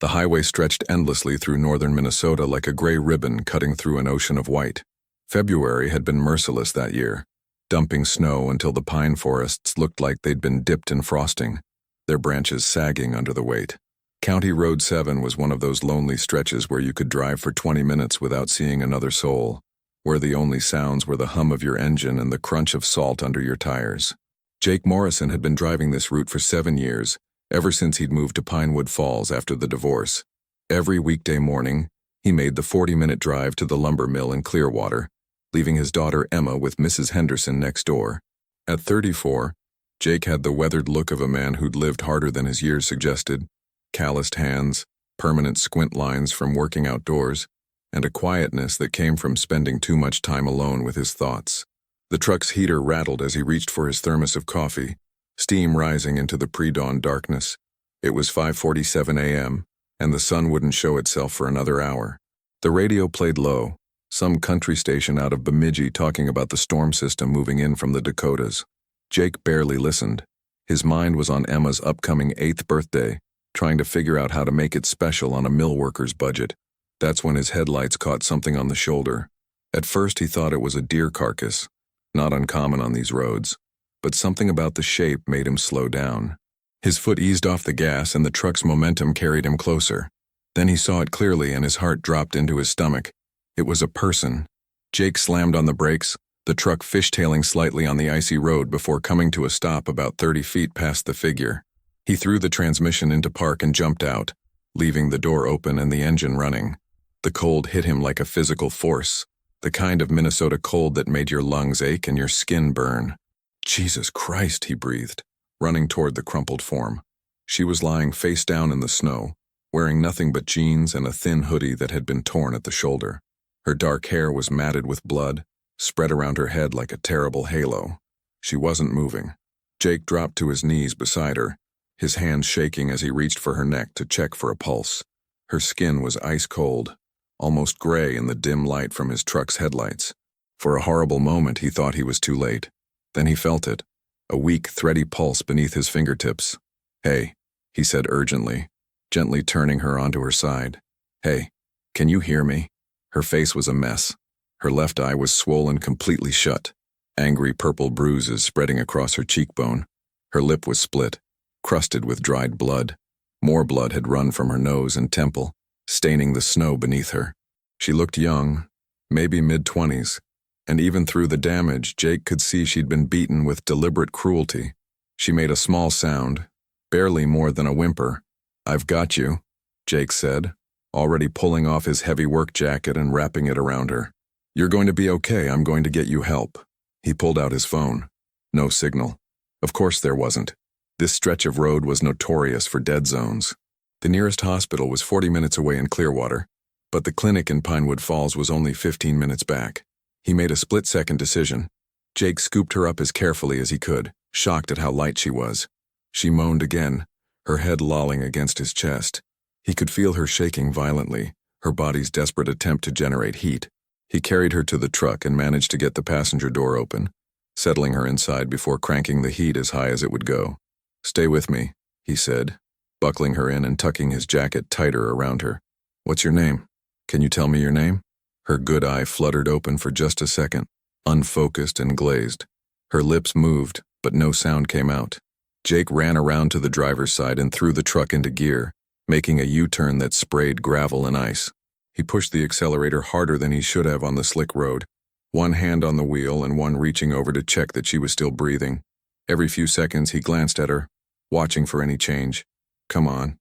The highway stretched endlessly through northern Minnesota like a gray ribbon cutting through an ocean of white. February had been merciless that year, dumping snow until the pine forests looked like they'd been dipped in frosting, their branches sagging under the weight. County Road 7 was one of those lonely stretches where you could drive for 20 minutes without seeing another soul, where the only sounds were the hum of your engine and the crunch of salt under your tires. Jake Morrison had been driving this route for 7 years, ever since he'd moved to Pinewood Falls after the divorce. Every weekday morning, he made the 40-minute drive to the lumber mill in Clearwater, leaving his daughter Emma with Mrs. Henderson next door. At 34, Jake had the weathered look of a man who'd lived harder than his years suggested, calloused hands, permanent squint lines from working outdoors, and a quietness that came from spending too much time alone with his thoughts. The truck's heater rattled as he reached for his thermos of coffee, steam rising into the pre-dawn darkness. It was 5:47 a.m., and the sun wouldn't show itself for another hour. The radio played low, some country station out of Bemidji talking about the storm system moving in from the Dakotas. Jake barely listened. His mind was on Emma's upcoming 8th birthday, trying to figure out how to make it special on a mill worker's budget. That's when his headlights caught something on the shoulder. At first he thought it was a deer carcass, not uncommon on these roads, but something about the shape made him slow down. His foot eased off the gas and the truck's momentum carried him closer. Then he saw it clearly and his heart dropped into his stomach. It was a person. Jake slammed on the brakes, the truck fishtailing slightly on the icy road before coming to a stop about 30 feet past the figure. He threw the transmission into park and jumped out, leaving the door open and the engine running. The cold hit him like a physical force, the kind of Minnesota cold that made your lungs ache and your skin burn. Jesus Christ, he breathed, running toward the crumpled form. She was lying face down in the snow, wearing nothing but jeans and a thin hoodie that had been torn at the shoulder. Her dark hair was matted with blood, spread around her head like a terrible halo. She wasn't moving. Jake dropped to his knees beside her, his hands shaking as he reached for her neck to check for a pulse. Her skin was ice cold, almost gray in the dim light from his truck's headlights. For a horrible moment he thought he was too late. Then he felt it, a weak, thready pulse beneath his fingertips. "Hey," he said urgently, gently turning her onto her side. "Hey, can you hear me?" Her face was a mess. Her left eye was swollen completely shut, angry purple bruises spreading across her cheekbone. Her lip was split, crusted with dried blood. More blood had run from her nose and temple, staining the snow beneath her. She looked young, maybe mid-20s, and even through the damage, Jake could see she'd been beaten with deliberate cruelty. She made a small sound, barely more than a whimper. "I've got you," Jake said, already pulling off his heavy work jacket and wrapping it around her. "You're going to be okay. I'm going to get you help." He pulled out his phone. No signal. Of course there wasn't. This stretch of road was notorious for dead zones. The nearest hospital was 40 minutes away in Clearwater, but the clinic in Pinewood Falls was only 15 minutes back. He made a split-second decision. Jake scooped her up as carefully as he could, shocked at how light she was. She moaned again, her head lolling against his chest. He could feel her shaking violently, her body's desperate attempt to generate heat. He carried her to the truck and managed to get the passenger door open, settling her inside before cranking the heat as high as it would go. "Stay with me," he said, buckling her in and tucking his jacket tighter around her. "What's your name? Can you tell me your name?" Her good eye fluttered open for just a second, unfocused and glazed. Her lips moved, but no sound came out. Jake ran around to the driver's side and threw the truck into gear, making a U-turn that sprayed gravel and ice. He pushed the accelerator harder than he should have on the slick road, one hand on the wheel and one reaching over to check that she was still breathing. Every few seconds he glanced at her, watching for any change. Come on,"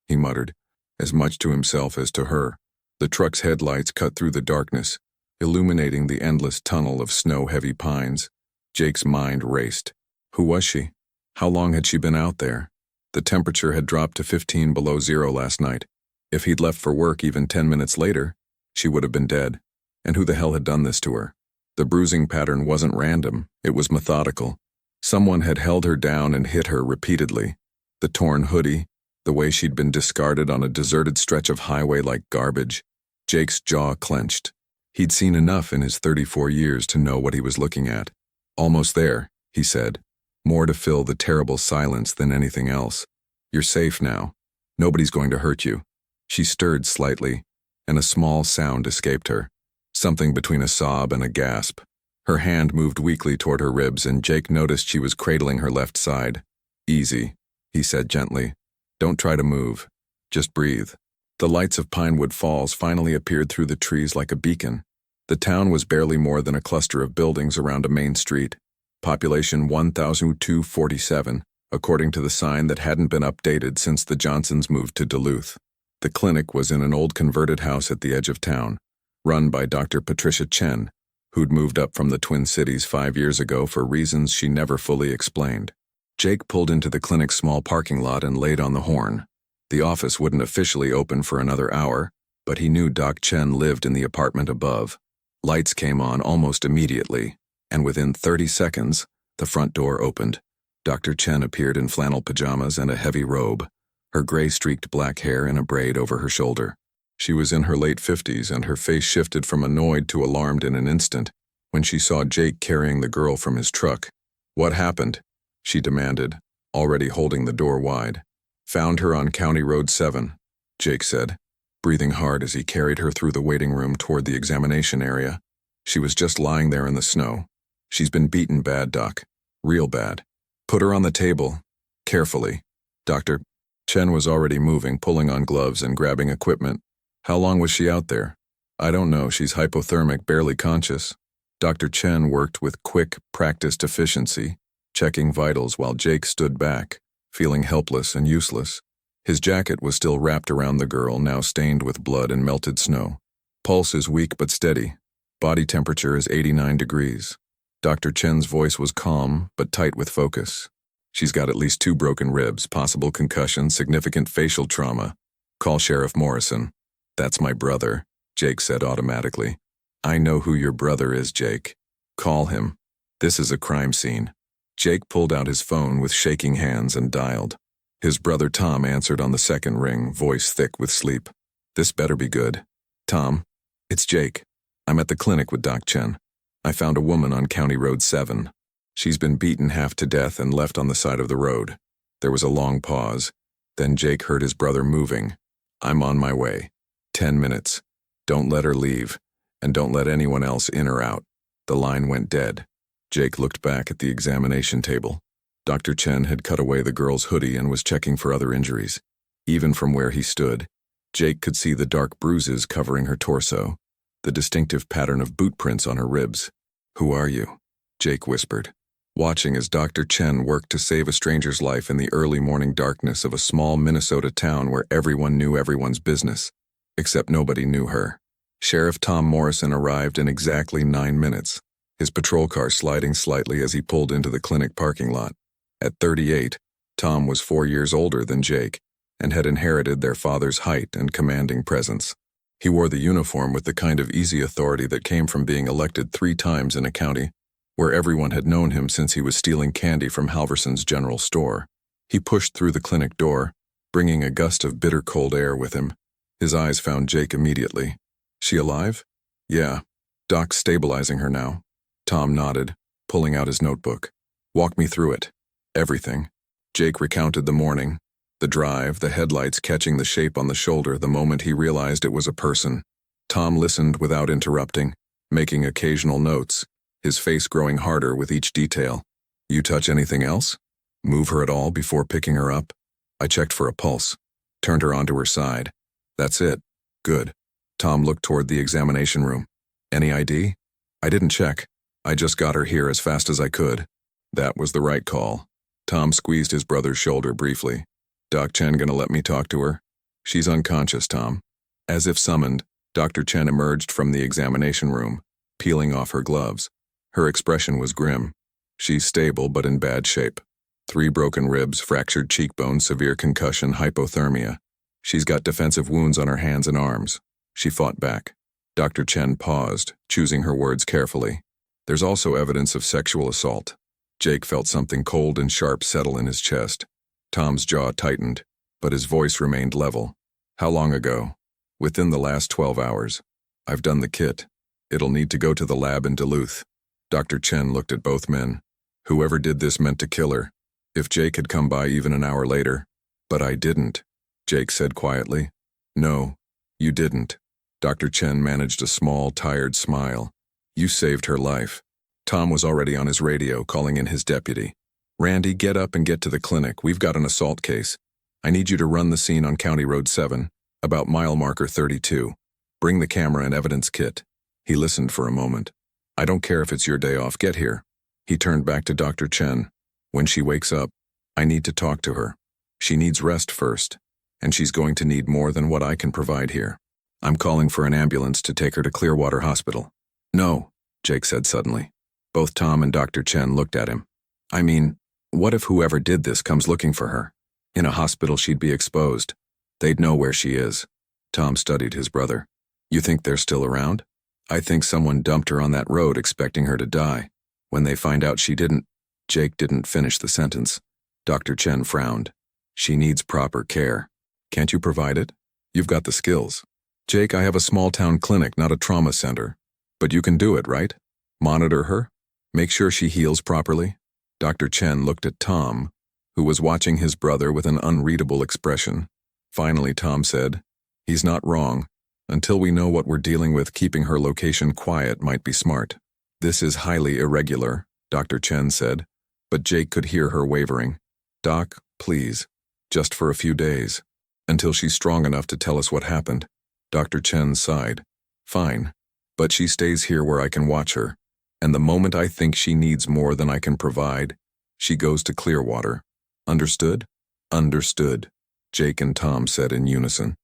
he muttered, as much to himself as to her. The truck's headlights cut through the darkness, illuminating the endless tunnel of snow-heavy pines. Jake's mind raced. Who was she? How long had she been out there? The temperature had dropped to 15 below zero last night. If he'd left for work even 10 minutes later, she would have been dead. And who the hell had done this to her? The bruising pattern wasn't random, it was methodical. Someone had held her down and hit her repeatedly. The torn hoodie, the way she'd been discarded on a deserted stretch of highway like garbage. Jake's jaw clenched. He'd seen enough in his 34 years to know what he was looking at. "Almost there," he said, more to fill the terrible silence than anything else. "You're safe now." Nobody's going to hurt you. She stirred slightly, and a small sound escaped her, something between a sob and a gasp. Her hand moved weakly toward her ribs, and Jake noticed she was cradling her left side. Easy, he said gently. Don't try to move. Just breathe. The lights of Pinewood Falls finally appeared through the trees like a beacon. The town was barely more than a cluster of buildings around a main street. Population 1,247, according to the sign that hadn't been updated since the Johnsons moved to Duluth. The clinic was in an old converted house at the edge of town, run by Dr. Patricia Chen, who'd moved up from the Twin Cities 5 years ago for reasons she never fully explained. Jake pulled into the clinic's small parking lot and laid on the horn. The office wouldn't officially open for another hour, but he knew Doc Chen lived in the apartment above. Lights came on almost immediately, and within 30 seconds, the front door opened. Dr. Chen appeared in flannel pajamas and a heavy robe, her gray-streaked black hair in a braid over her shoulder. She was in her late 50s, and her face shifted from annoyed to alarmed in an instant when she saw Jake carrying the girl from his truck. "What happened?" she demanded, already holding the door wide. "Found her on County Road 7, Jake said, breathing hard as he carried her through the waiting room toward the examination area. She was just lying there in the snow. "She's been beaten bad, Doc. Real bad. Put her on the table. Carefully." Dr. Chen was already moving, pulling on gloves and grabbing equipment. "How long was she out there?" "I don't know. She's hypothermic, barely conscious." Dr. Chen worked with quick, practiced efficiency, checking vitals while Jake stood back, feeling helpless and useless. His jacket was still wrapped around the girl, now stained with blood and melted snow. "Pulse is weak but steady. Body temperature is 89 degrees. Dr. Chen's voice was calm but tight with focus. "She's got at least 2 broken ribs, possible concussion, significant facial trauma. Call Sheriff Morrison." "That's my brother," Jake said automatically. "I know who your brother is, Jake. Call him. This is a crime scene." Jake pulled out his phone with shaking hands and dialed. His brother Tom answered on the second ring, voice thick with sleep. "This better be good." "Tom, it's Jake. I'm at the clinic with Doc Chen. I found a woman on County Road 7. She's been beaten half to death and left on the side of the road." There was a long pause. Then Jake heard his brother moving. "I'm on my way. 10 minutes. Don't let her leave, and don't let anyone else in or out." The line went dead. Jake looked back at the examination table. Dr. Chen had cut away the girl's hoodie and was checking for other injuries. Even from where he stood, Jake could see the dark bruises covering her torso, the distinctive pattern of boot prints on her ribs. "Who are you?" Jake whispered, watching as Dr. Chen worked to save a stranger's life in the early morning darkness of a small Minnesota town where everyone knew everyone's business, except nobody knew her. Sheriff Tom Morrison arrived in exactly 9 minutes, his patrol car sliding slightly as he pulled into the clinic parking lot. At 38, Tom was 4 years older than Jake and had inherited their father's height and commanding presence. He wore the uniform with the kind of easy authority that came from being elected 3 times in a county where everyone had known him since he was stealing candy from Halverson's general store. He pushed through the clinic door, bringing a gust of bitter cold air with him. His eyes found Jake immediately. "She alive?" "Yeah. Doc's stabilizing her now." Tom nodded, pulling out his notebook. "Walk me through it." "Everything." Jake recounted the morning, the drive, the headlights catching the shape on the shoulder the moment he realized it was a person. Tom listened without interrupting, making occasional notes, his face growing harder with each detail. "You touch anything else? Move her at all before picking her up?" "I checked for a pulse. Turned her onto her side." "That's it. Good." Tom looked toward the examination room. "Any ID?" "I didn't check. I just got her here as fast as I could." That was the right call. Tom squeezed his brother's shoulder briefly. "Doc Chen gonna let me talk to her?" "She's unconscious, Tom." As if summoned, Dr. Chen emerged from the examination room, peeling off her gloves. Her expression was grim. "She's stable but in bad shape. 3 broken ribs, fractured cheekbone, severe concussion, hypothermia. She's got defensive wounds on her hands and arms." She fought back. Dr. Chen paused, choosing her words carefully. "There's also evidence of sexual assault." Jake felt something cold and sharp settle in his chest. Tom's jaw tightened, but his voice remained level. "How long ago?" "Within the last 12 hours. I've done the kit. It'll need to go to the lab in Duluth." Dr. Chen looked at both men. Whoever did this meant to kill her. If Jake had come by even an hour later. "But I didn't." Jake said quietly. No, you didn't. Dr. Chen managed a small, tired smile. You saved her life. Tom was already on his radio, calling in his deputy. Randy, get up and get to the clinic. We've got an assault case. I need you to run the scene on County Road 7, about mile marker 32. Bring the camera and evidence kit. He listened for a moment. I don't care if it's your day off, get here. He turned back to Dr. Chen. When she wakes up, I need to talk to her. She needs rest first, and she's going to need more than what I can provide here. I'm calling for an ambulance to take her to Clearwater Hospital. No, Jake said suddenly. Both Tom and Dr. Chen looked at him. I mean, what if whoever did this comes looking for her? In a hospital she'd be exposed. They'd know where she is. Tom studied his brother. You think they're still around? I think someone dumped her on that road expecting her to die. When they find out she didn't, Jake didn't finish the sentence. Dr. Chen frowned. She needs proper care. Can't you provide it? You've got the skills. Jake, I have a small-town clinic, not a trauma center. But you can do it, right? Monitor her? Make sure she heals properly? Dr. Chen looked at Tom, who was watching his brother with an unreadable expression. Finally, Tom said, He's not wrong. Until we know what we're dealing with, keeping her location quiet might be smart. This is highly irregular, Dr. Chen said, but Jake could hear her wavering. Doc, please, just for a few days, until she's strong enough to tell us what happened. Dr. Chen sighed. Fine, but she stays here where I can watch her, and the moment I think she needs more than I can provide, she goes to Clearwater. Understood? Understood, Jake and Tom said in unison.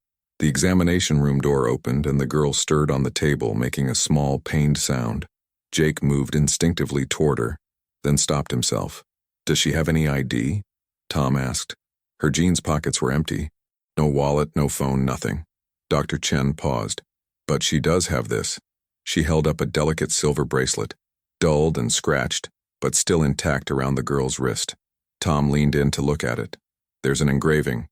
The examination room door opened and the girl stirred on the table, making a small, pained sound. Jake moved instinctively toward her, then stopped himself. Does she have any ID? Tom asked. Her jeans pockets were empty. No wallet, no phone, nothing. Dr. Chen paused. But she does have this. She held up a delicate silver bracelet, dulled and scratched, but still intact around the girl's wrist. Tom leaned in to look at it. There's an engraving.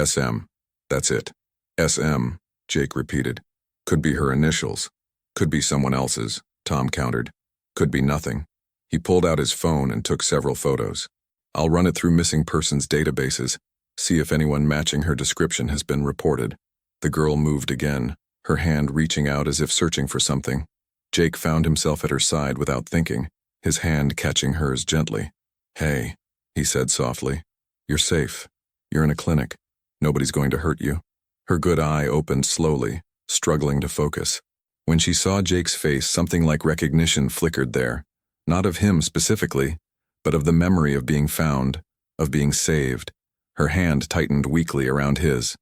SM. That's it. SM, Jake repeated. Could be her initials. Could be someone else's, Tom countered. Could be nothing. He pulled out his phone and took several photos. I'll run it through missing persons databases, see if anyone matching her description has been reported. The girl moved again, her hand reaching out as if searching for something. Jake found himself at her side without thinking, his hand catching hers gently. Hey, he said softly. You're safe. You're in a clinic. Nobody's going to hurt you. Her good eye opened slowly, struggling to focus. When she saw Jake's face, something like recognition flickered there. Not of him specifically, but of the memory of being found, of being saved. Her hand tightened weakly around his.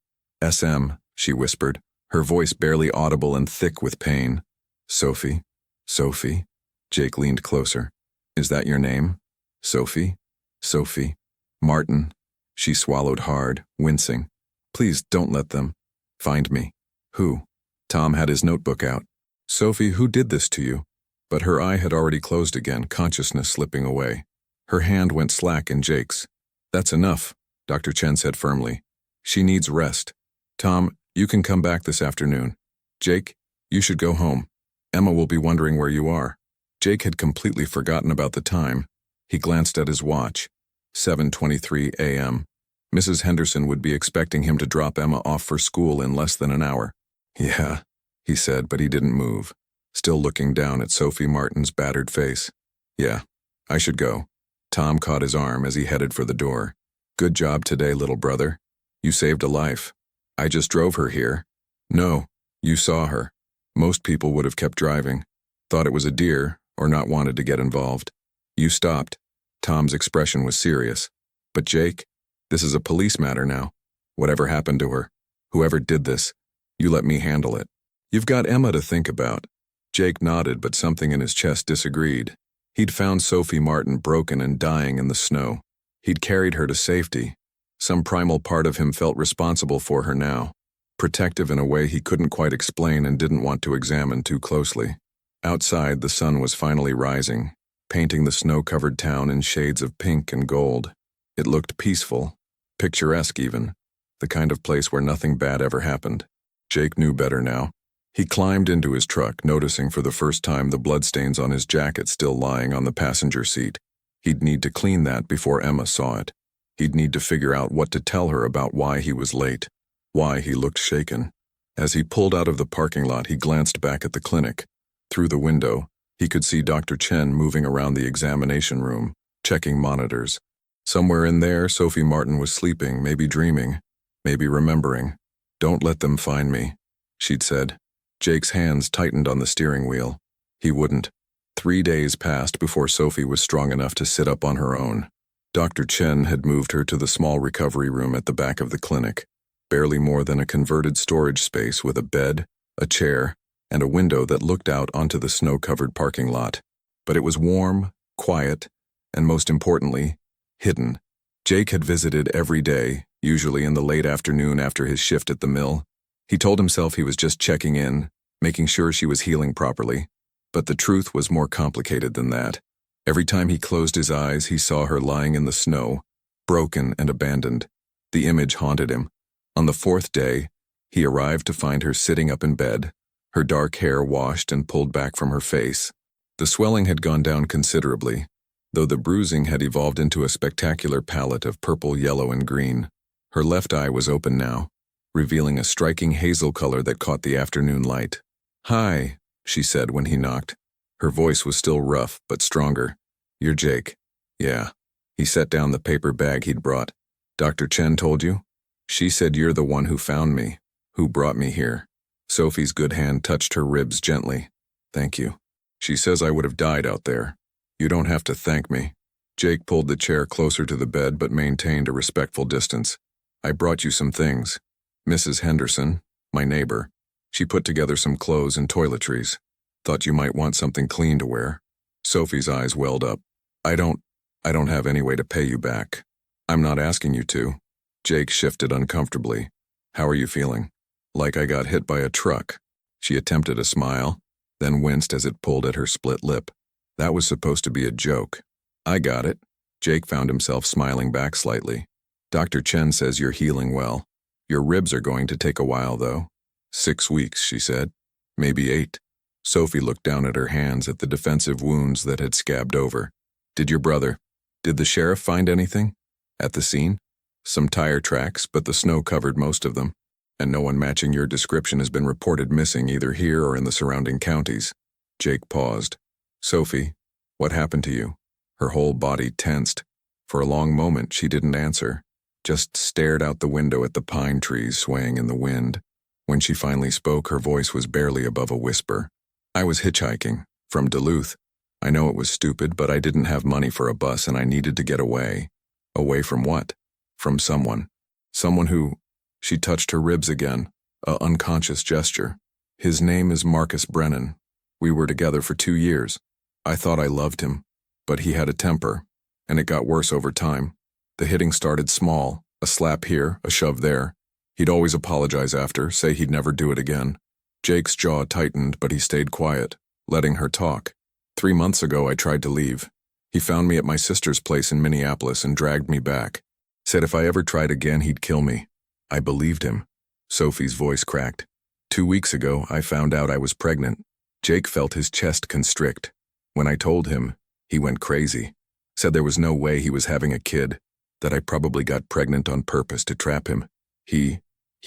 SM, she whispered, her voice barely audible and thick with pain. Sophie? Sophie? Jake leaned closer. Is that your name? Sophie? Sophie? Martin? She swallowed hard, wincing. Please don't let them find me. Who? Tom had his notebook out. Sophie, who did this to you? But her eye had already closed again, consciousness slipping away. Her hand went slack in Jake's. That's enough, Dr. Chen said firmly. She needs rest. Tom, you can come back this afternoon. Jake, you should go home. Emma will be wondering where you are. Jake had completely forgotten about the time. He glanced at his watch. 7:23 a.m. Mrs. Henderson would be expecting him to drop Emma off for school in less than an hour. Yeah, he said, but he didn't move, still looking down at Sophie Martin's battered face. Yeah, I should go. Tom caught his arm as he headed for the door. Good job today, little brother. You saved a life. I just drove her here. No, you saw her. Most people would have kept driving, thought it was a deer, or not wanted to get involved. You stopped. Tom's expression was serious. But Jake, this is a police matter now. Whatever happened to her, whoever did this, you let me handle it. You've got Emma to think about. Jake nodded, but something in his chest disagreed. He'd found Sophie Martin broken and dying in the snow. He'd carried her to safety. Some primal part of him felt responsible for her now, protective in a way he couldn't quite explain and didn't want to examine too closely. Outside, the sun was finally rising, painting the snow-covered town in shades of pink and gold. It looked peaceful, picturesque even, the kind of place where nothing bad ever happened. Jake knew better now. He climbed into his truck, noticing for the first time the bloodstains on his jacket still lying on the passenger seat. He'd need to clean that before Emma saw it. He'd need to figure out what to tell her about why he was late. Why, he looked shaken. As he pulled out of the parking lot, he glanced back at the clinic. Through the window, he could see Dr. Chen moving around the examination room, checking monitors. Somewhere in there, Sophie Martin was sleeping, maybe dreaming, maybe remembering. "Don't let them find me," she'd said. Jake's hands tightened on the steering wheel. He wouldn't. 3 days passed before Sophie was strong enough to sit up on her own. Dr. Chen had moved her to the small recovery room at the back of the clinic, barely more than a converted storage space with a bed, a chair, and a window that looked out onto the snow-covered parking lot. But it was warm, quiet, and most importantly, hidden. Jake had visited every day, usually in the late afternoon after his shift at the mill. He told himself he was just checking in, making sure she was healing properly. But the truth was more complicated than that. Every time he closed his eyes, he saw her lying in the snow, broken and abandoned. The image haunted him. On the 4th day, he arrived to find her sitting up in bed, her dark hair washed and pulled back from her face. The swelling had gone down considerably, though the bruising had evolved into a spectacular palette of purple, yellow, and green. Her left eye was open now, revealing a striking hazel color that caught the afternoon light. "Hi," she said when he knocked. Her voice was still rough, but stronger. "You're Jake." "Yeah." He set down the paper bag he'd brought. "Dr. Chen told you?" "She said you're the one who found me, who brought me here." Sophie's good hand touched her ribs gently. "Thank you. She says I would have died out there." "You don't have to thank me." Jake pulled the chair closer to the bed but maintained a respectful distance. "I brought you some things. Mrs. Henderson, my neighbor, she put together some clothes and toiletries. Thought you might want something clean to wear." Sophie's eyes welled up. I don't have any way to pay you back. I'm not asking you to." Jake shifted uncomfortably. "How are you feeling?" "Like I got hit by a truck." She attempted a smile, then winced as it pulled at her split lip. That was supposed to be a joke. "I got it." Jake found himself smiling back slightly. "Dr. Chen says you're healing well. Your ribs are going to take a while, though." 6 weeks, she said. "Maybe 8. Sophie looked down at her hands at the defensive wounds that had scabbed over. Did the sheriff find anything?" "At the scene? Some tire tracks, but the snow covered most of them. And no one matching your description has been reported missing either here or in the surrounding counties." Jake paused. "Sophie, what happened to you?" Her whole body tensed. For a long moment, she didn't answer, just stared out the window at the pine trees swaying in the wind. When she finally spoke, her voice was barely above a whisper. "I was hitchhiking, from Duluth. I know it was stupid, but I didn't have money for a bus and I needed to get away." "Away from what?" "From someone. Someone who—" She touched her ribs again, a unconscious gesture. "His name is Marcus Brennan. We were together for 2 years. I thought I loved him, but he had a temper, and it got worse over time. The hitting started small, a slap here, a shove there. He'd always apologize after, say he'd never do it again." Jake's jaw tightened, but he stayed quiet, letting her talk. 3 months ago, I tried to leave. He found me at my sister's place in Minneapolis and dragged me back. Said if I ever tried again, he'd kill me. I believed him." Sophie's voice cracked. 2 weeks ago, I found out I was pregnant." Jake felt his chest constrict. "When I told him, he went crazy. Said there was no way he was having a kid, that I probably got pregnant on purpose to trap him. He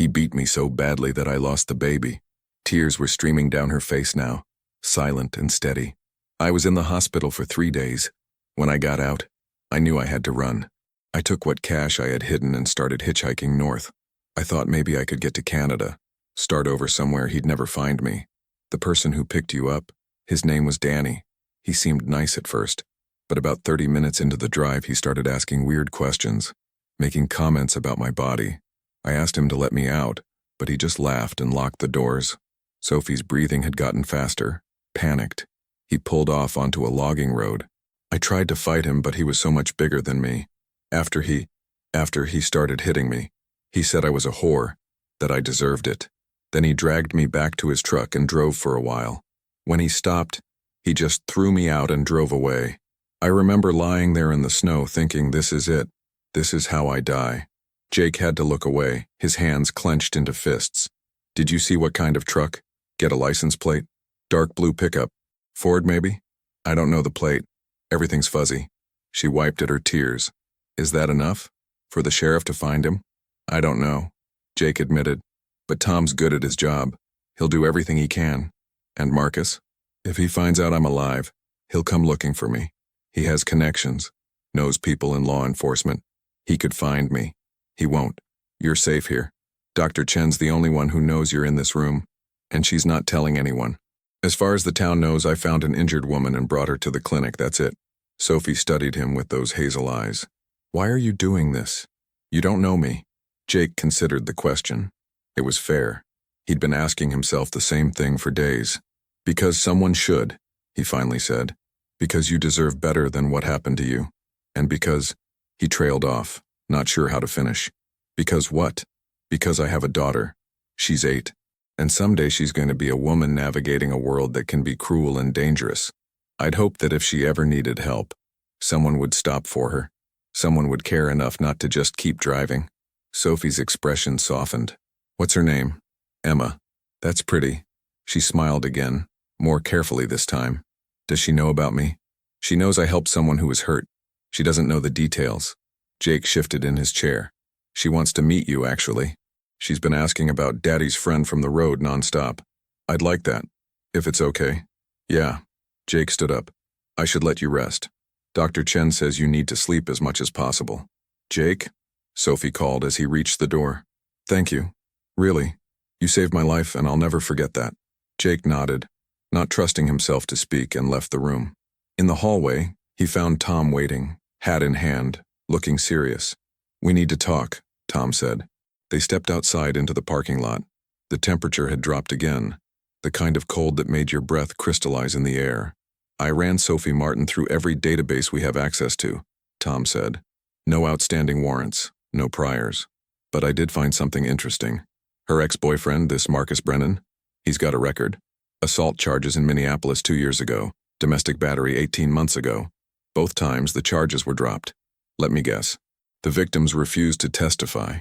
beat me so badly that I lost the baby." Tears were streaming down her face now, silent and steady. "I was in the hospital for 3 days. When I got out, I knew I had to run. I took what cash I had hidden and started hitchhiking north. I thought maybe I could get to Canada, start over somewhere he'd never find me. The person who picked you up, his name was Danny. He seemed nice at first, but about 30 minutes into the drive he started asking weird questions, making comments about my body. I asked him to let me out, but he just laughed and locked the doors." Sophie's breathing had gotten faster, panicked. "He pulled off onto a logging road. I tried to fight him, but he was so much bigger than me. After he started hitting me, he said I was a whore, that I deserved it. Then he dragged me back to his truck and drove for a while. When he stopped, he just threw me out and drove away. I remember lying there in the snow thinking, this is it. This is how I die." Jake had to look away, his hands clenched into fists. "Did you see what kind of truck? Get a license plate? Dark blue pickup. Ford, maybe? I don't know the plate. Everything's fuzzy." She wiped at her tears. "Is that enough? For the sheriff to find him?" "I don't know." Jake admitted. But Tom's good at his job. He'll do everything he can. And Marcus? If he finds out I'm alive, he'll come looking for me. He has connections, knows people in law enforcement. He could find me. He won't. You're safe here. Dr. Chen's the only one who knows you're in this room, and she's not telling anyone. As far as the town knows, I found an injured woman and brought her to the clinic, that's it. Sophie studied him with those hazel eyes. Why are you doing this? You don't know me. Jake considered the question. It was fair. He'd been asking himself the same thing for days. Because someone should, he finally said. Because you deserve better than what happened to you. And because, he trailed off, not sure how to finish. Because what? Because I have a daughter. She's 8. And someday she's going to be a woman navigating a world that can be cruel and dangerous. I'd hoped that if she ever needed help, someone would stop for her. Someone would care enough not to just keep driving. Sophie's expression softened. What's her name? Emma. That's pretty. She smiled again, more carefully this time. Does she know about me? She knows I helped someone who was hurt. She doesn't know the details. Jake shifted in his chair. She wants to meet you, actually. She's been asking about Daddy's friend from the road nonstop. I'd like that, if it's okay. Yeah. Jake stood up. I should let you rest. Dr. Chen says you need to sleep as much as possible. Jake? Sophie called as he reached the door. Thank you. Really. You saved my life and I'll never forget that. Jake nodded, not trusting himself to speak, and left the room. In the hallway, he found Tom waiting, hat in hand, looking serious. We need to talk, Tom said. They stepped outside into the parking lot. The temperature had dropped again, the kind of cold that made your breath crystallize in the air. I ran Sophie Martin through every database we have access to, Tom said. No outstanding warrants, no priors. But I did find something interesting. Her ex-boyfriend, this Marcus Brennan, he's got a record. Assault charges in Minneapolis 2 years ago, domestic battery 18 months ago. Both times the charges were dropped. Let me guess. The victims refused to testify.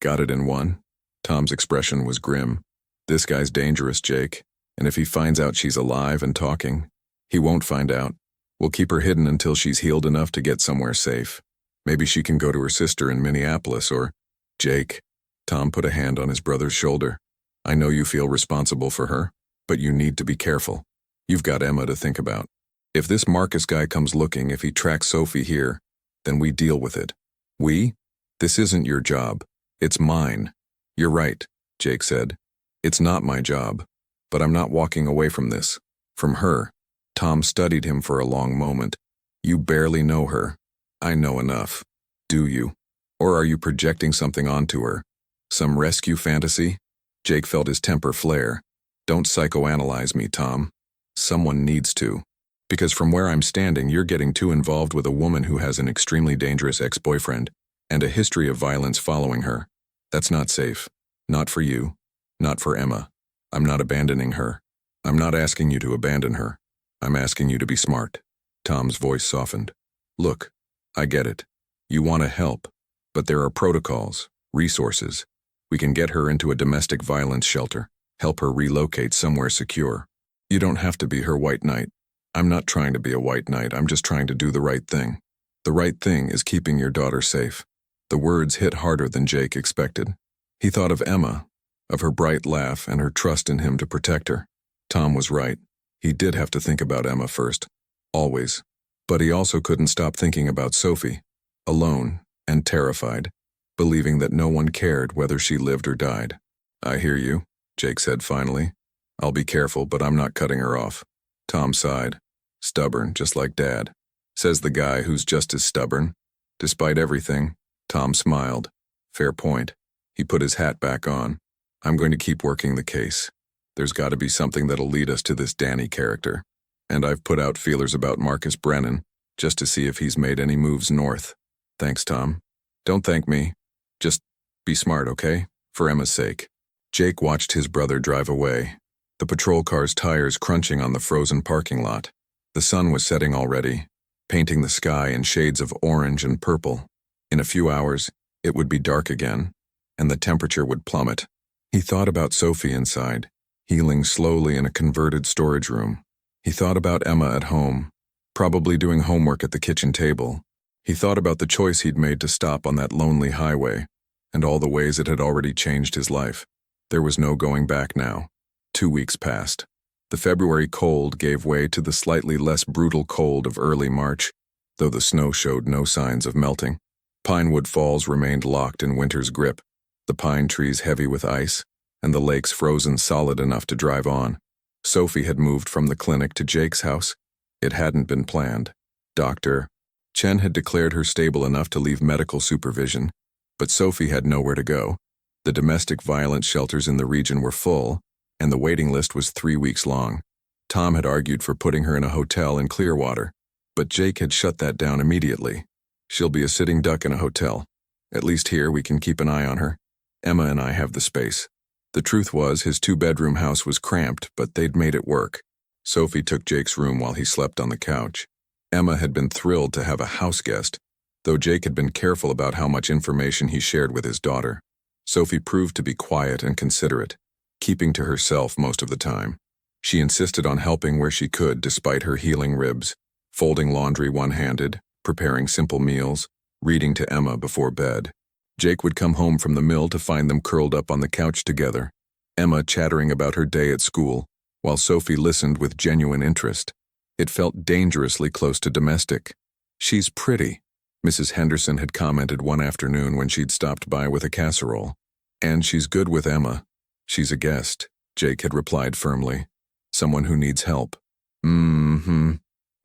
Got it in one? Tom's expression was grim. This guy's dangerous, Jake, and if he finds out she's alive and talking, he won't find out. We'll keep her hidden until she's healed enough to get somewhere safe. Maybe she can go to her sister in Minneapolis or… Jake. Tom put a hand on his brother's shoulder. I know you feel responsible for her, but you need to be careful. You've got Emma to think about. If this Marcus guy comes looking, if he tracks Sophie here, then we deal with it. We? This isn't your job. It's mine. You're right, Jake said. It's not my job, but I'm not walking away from this. From her. Tom studied him for a long moment. You barely know her. I know enough. Do you? Or are you projecting something onto her? Some rescue fantasy? Jake felt his temper flare. Don't psychoanalyze me, Tom. Someone needs to. Because from where I'm standing, you're getting too involved with a woman who has an extremely dangerous ex-boyfriend and a history of violence following her. That's not safe. Not for you. Not for Emma. I'm not abandoning her. I'm not asking you to abandon her. I'm asking you to be smart. Tom's voice softened. Look, I get it. You want to help, but there are protocols, resources. We can get her into a domestic violence shelter, help her relocate somewhere secure. You don't have to be her white knight. I'm not trying to be a white knight, I'm just trying to do the right thing. The right thing is keeping your daughter safe. The words hit harder than Jake expected. He thought of Emma, of her bright laugh and her trust in him to protect her. Tom was right. He did have to think about Emma first. Always. But he also couldn't stop thinking about Sophie. Alone and terrified, believing that no one cared whether she lived or died. I hear you, Jake said finally. I'll be careful, but I'm not cutting her off. Tom sighed. Stubborn, just like Dad. Says the guy who's just as stubborn. Despite everything, Tom smiled. Fair point. He put his hat back on. I'm going to keep working the case. There's got to be something that'll lead us to this Danny character. And I've put out feelers about Marcus Brennan, just to see if he's made any moves north. Thanks, Tom. Don't thank me. Just be smart, okay? For Emma's sake. Jake watched his brother drive away, the patrol car's tires crunching on the frozen parking lot. The sun was setting already, painting the sky in shades of orange and purple. In a few hours, it would be dark again, and the temperature would plummet. He thought about Sophie inside, healing slowly in a converted storage room. He thought about Emma at home, probably doing homework at the kitchen table. He thought about the choice he'd made to stop on that lonely highway, and all the ways it had already changed his life. There was no going back now. 2 weeks passed. The February cold gave way to the slightly less brutal cold of early March, though the snow showed no signs of melting. Pinewood Falls remained locked in winter's grip, the pine trees heavy with ice, and the lakes frozen solid enough to drive on. Sophie had moved from the clinic to Jake's house. It hadn't been planned. Dr. Chen had declared her stable enough to leave medical supervision, but Sophie had nowhere to go. The domestic violence shelters in the region were full, and the waiting list was 3 weeks long. Tom had argued for putting her in a hotel in Clearwater, but Jake had shut that down immediately. She'll be a sitting duck in a hotel. At least here we can keep an eye on her. Emma and I have the space. The truth was, his 2-bedroom house was cramped, but they'd made it work. Sophie took Jake's room while he slept on the couch. Emma had been thrilled to have a house guest, though Jake had been careful about how much information he shared with his daughter. Sophie proved to be quiet and considerate, keeping to herself most of the time. She insisted on helping where she could despite her healing ribs, folding laundry one-handed, preparing simple meals, reading to Emma before bed. Jake would come home from the mill to find them curled up on the couch together, Emma chattering about her day at school, while Sophie listened with genuine interest. It felt dangerously close to domestic. "She's pretty," Mrs. Henderson had commented one afternoon when she'd stopped by with a casserole. "And she's good with Emma. She's a guest," Jake had replied firmly. "Someone who needs help."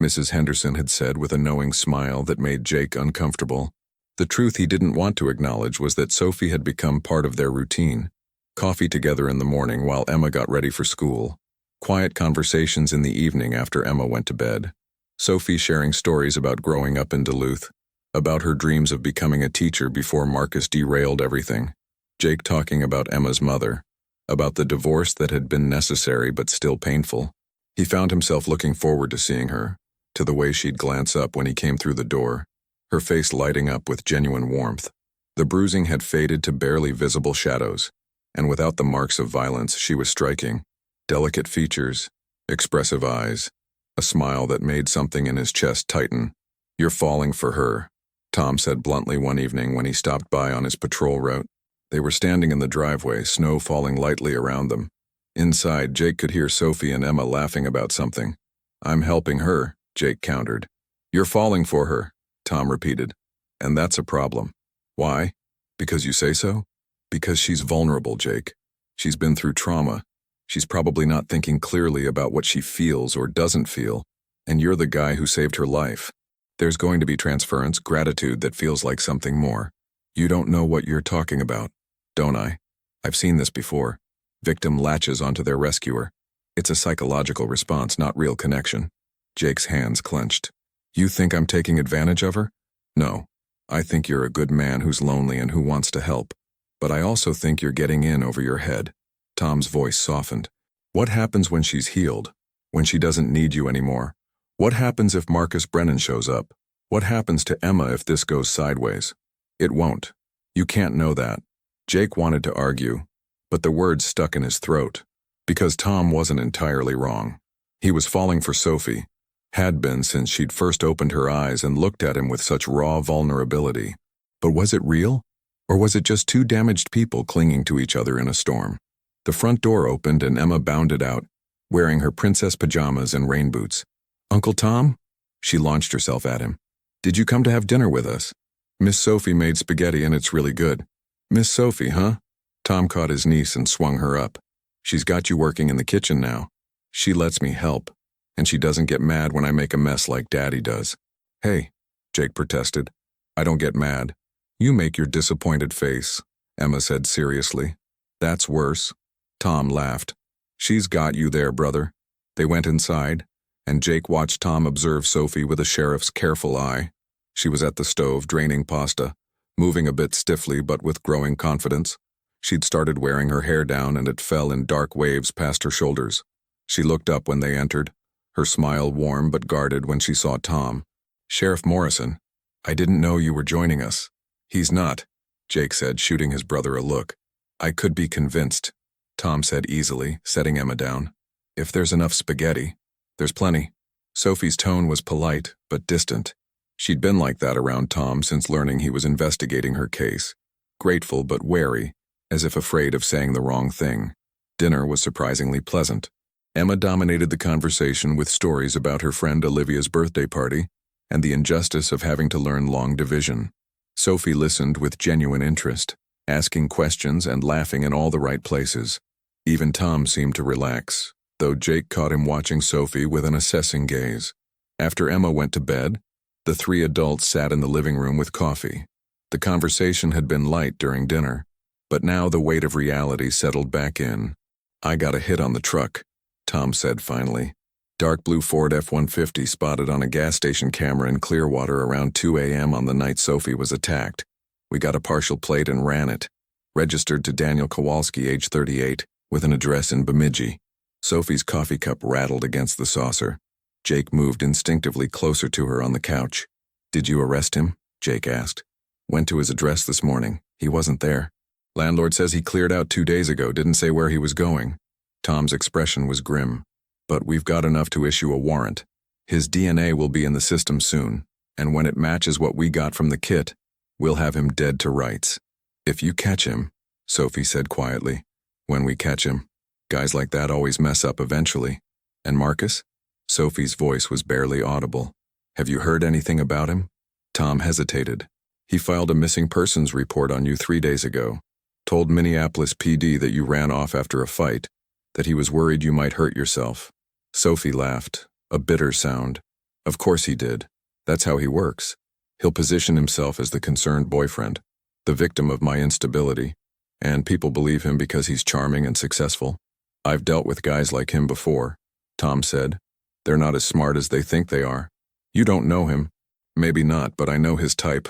Mrs. Henderson had said with a knowing smile that made Jake uncomfortable. The truth he didn't want to acknowledge was that Sophie had become part of their routine. Coffee together in the morning while Emma got ready for school. Quiet conversations in the evening after Emma went to bed. Sophie sharing stories about growing up in Duluth, about her dreams of becoming a teacher before Marcus derailed everything. Jake talking about Emma's mother, about the divorce that had been necessary but still painful. He found himself looking forward to seeing her, to the way she'd glance up when he came through the door, her face lighting up with genuine warmth. The bruising had faded to barely visible shadows, and without the marks of violence, she was striking. Delicate features, expressive eyes, a smile that made something in his chest tighten. "You're falling for her," Tom said bluntly one evening when he stopped by on his patrol route. They were standing in the driveway, snow falling lightly around them. Inside, Jake could hear Sophie and Emma laughing about something. "I'm helping her," Jake countered. "You're falling for her," Tom repeated. "And that's a problem." "Why? Because you say so?" "Because she's vulnerable, Jake. She's been through trauma. She's probably not thinking clearly about what she feels or doesn't feel, and you're the guy who saved her life. There's going to be transference, gratitude that feels like something more. You don't know what you're talking about, don't I? I've seen this before. Victim latches onto their rescuer. It's a psychological response, not real connection." Jake's hands clenched. "You think I'm taking advantage of her? No. I think you're a good man who's lonely and who wants to help. But I also think you're getting in over your head." Tom's voice softened. "What happens when she's healed? When she doesn't need you anymore? What happens if Marcus Brennan shows up? What happens to Emma if this goes sideways? It won't. You can't know that." Jake wanted to argue, but the words stuck in his throat, because Tom wasn't entirely wrong. He was falling for Sophie, had been since she'd first opened her eyes and looked at him with such raw vulnerability. But was it real? Or was it just two damaged people clinging to each other in a storm? The front door opened and Emma bounded out, wearing her princess pajamas and rain boots. "Uncle Tom?" She launched herself at him. "Did you come to have dinner with us? Miss Sophie made spaghetti and it's really good." "Miss Sophie, huh?" Tom caught his niece and swung her up. "She's got you working in the kitchen now. She lets me help, and she doesn't get mad when I make a mess like Daddy does." "Hey," Jake protested. "I don't get mad. You make your disappointed face," Emma said seriously. "That's worse." Tom laughed. "She's got you there, brother." They went inside, and Jake watched Tom observe Sophie with a sheriff's careful eye. She was at the stove draining pasta, moving a bit stiffly but with growing confidence. She'd started wearing her hair down and it fell in dark waves past her shoulders. She looked up when they entered, her smile warm but guarded when she saw Tom. "Sheriff Morrison, I didn't know you were joining us." "He's not," Jake said, shooting his brother a look. "I could be convinced," Tom said easily, setting Emma down. "If there's enough spaghetti, there's plenty." Sophie's tone was polite but distant. She'd been like that around Tom since learning he was investigating her case. grateful but wary, as if afraid of saying the wrong thing. Dinner was surprisingly pleasant. Emma dominated the conversation with stories about her friend Olivia's birthday party and the injustice of having to learn long division. Sophie listened with genuine interest, asking questions and laughing in all the right places. Even Tom seemed to relax, though Jake caught him watching Sophie with an assessing gaze. After Emma went to bed, the three adults sat in the living room with coffee. The conversation had been light during dinner, but now the weight of reality settled back in. "I got a hit on the truck," Tom said finally. "Dark blue Ford F-150 spotted on a gas station camera in Clearwater around 2 a.m. on the night Sophie was attacked. We got a partial plate and ran it. Registered to Daniel Kowalski, age 38, with an address in Bemidji." Sophie's coffee cup rattled against the saucer. Jake moved instinctively closer to her on the couch. "Did you arrest him?" Jake asked. "Went to his address this morning. He wasn't there. Landlord says he cleared out 2 days ago, didn't say where he was going." Tom's expression was grim. "But we've got enough to issue a warrant. His DNA will be in the system soon, and when it matches what we got from the kit, we'll have him dead to rights. If you catch him," Sophie said quietly. "When we catch him. Guys like that always mess up eventually. And Marcus?" Sophie's voice was barely audible. "Have you heard anything about him?" Tom hesitated. "He filed a missing persons report on you 3 days ago. Told Minneapolis PD that you ran off after a fight, that he was worried you might hurt yourself." Sophie laughed, a bitter sound. "Of course he did. That's how he works. He'll position himself as the concerned boyfriend, the victim of my instability, and people believe him because he's charming and successful. I've dealt with guys like him before," Tom said. "They're not as smart as they think they are. You don't know him." "Maybe not, but I know his type."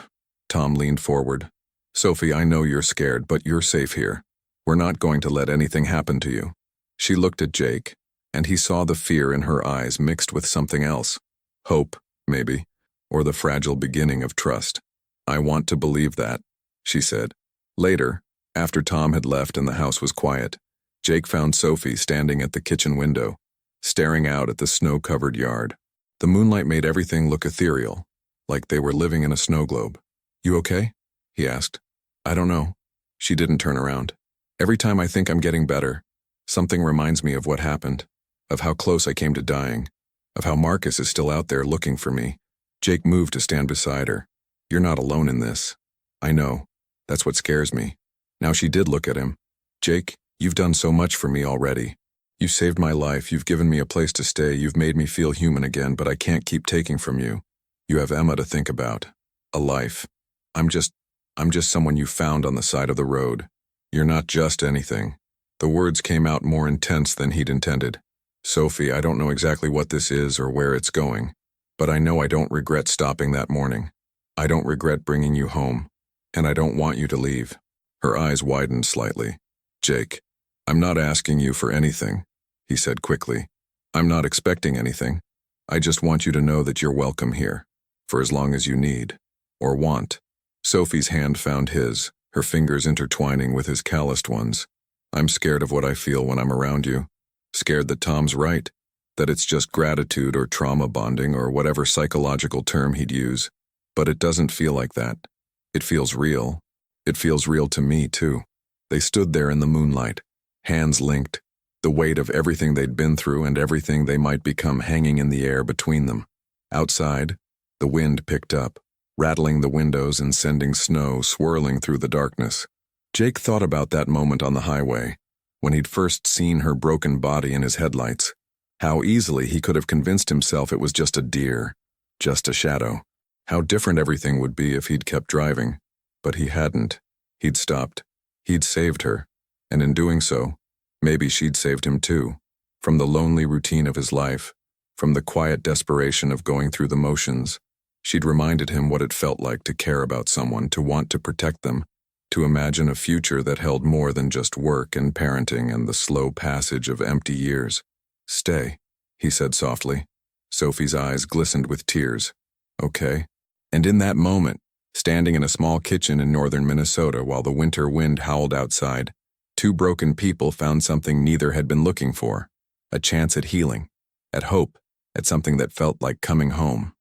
Tom leaned forward. "Sophie, I know you're scared, but you're safe here. We're not going to let anything happen to you." She looked at Jake, and he saw the fear in her eyes mixed with something else. Hope, maybe, or the fragile beginning of trust. "I want to believe that," she said. Later, after Tom had left and the house was quiet, Jake found Sophie standing at the kitchen window, staring out at the snow-covered yard. The moonlight made everything look ethereal, like they were living in a snow globe. "You okay?" he asked. "I don't know." She didn't turn around. "Every time I think I'm getting better, something reminds me of what happened, of how close I came to dying, of how Marcus is still out there looking for me." Jake moved to stand beside her. "You're not alone in this." "I know. That's what scares me." Now she did look at him. "Jake, you've done so much for me already. You saved my life, you've given me a place to stay, you've made me feel human again, but I can't keep taking from you. You have Emma to think about. A life. I'm just someone you found on the side of the road. You're not just anything." The words came out more intense than he'd intended. "Sophie, I don't know exactly what this is or where it's going, but I know I don't regret stopping that morning. I don't regret bringing you home, and I don't want you to leave." Her eyes widened slightly. "Jake, I'm not asking you for anything," he said quickly. "I'm not expecting anything. I just want you to know that you're welcome here, for as long as you need, or want." Sophie's hand found his, her fingers intertwining with his calloused ones. "I'm scared of what I feel when I'm around you. Scared that Tom's right, that it's just gratitude or trauma bonding or whatever psychological term he'd use. But it doesn't feel like that. It feels real. It feels real to me, too." They stood there in the moonlight, hands linked, the weight of everything they'd been through and everything they might become hanging in the air between them. Outside, the wind picked up, rattling the windows and sending snow swirling through the darkness. Jake thought about that moment on the highway, when he'd first seen her broken body in his headlights. How easily he could have convinced himself it was just a deer, just a shadow. How different everything would be if he'd kept driving. But he hadn't. He'd stopped. He'd saved her. And in doing so, maybe she'd saved him too. From the lonely routine of his life, from the quiet desperation of going through the motions, she'd reminded him what it felt like to care about someone, to want to protect them, to imagine a future that held more than just work and parenting and the slow passage of empty years. "Stay," he said softly. Sophie's eyes glistened with tears. "Okay." And in that moment, standing in a small kitchen in northern Minnesota while the winter wind howled outside, two broken people found something neither had been looking for: a chance at healing, at hope, at something that felt like coming home.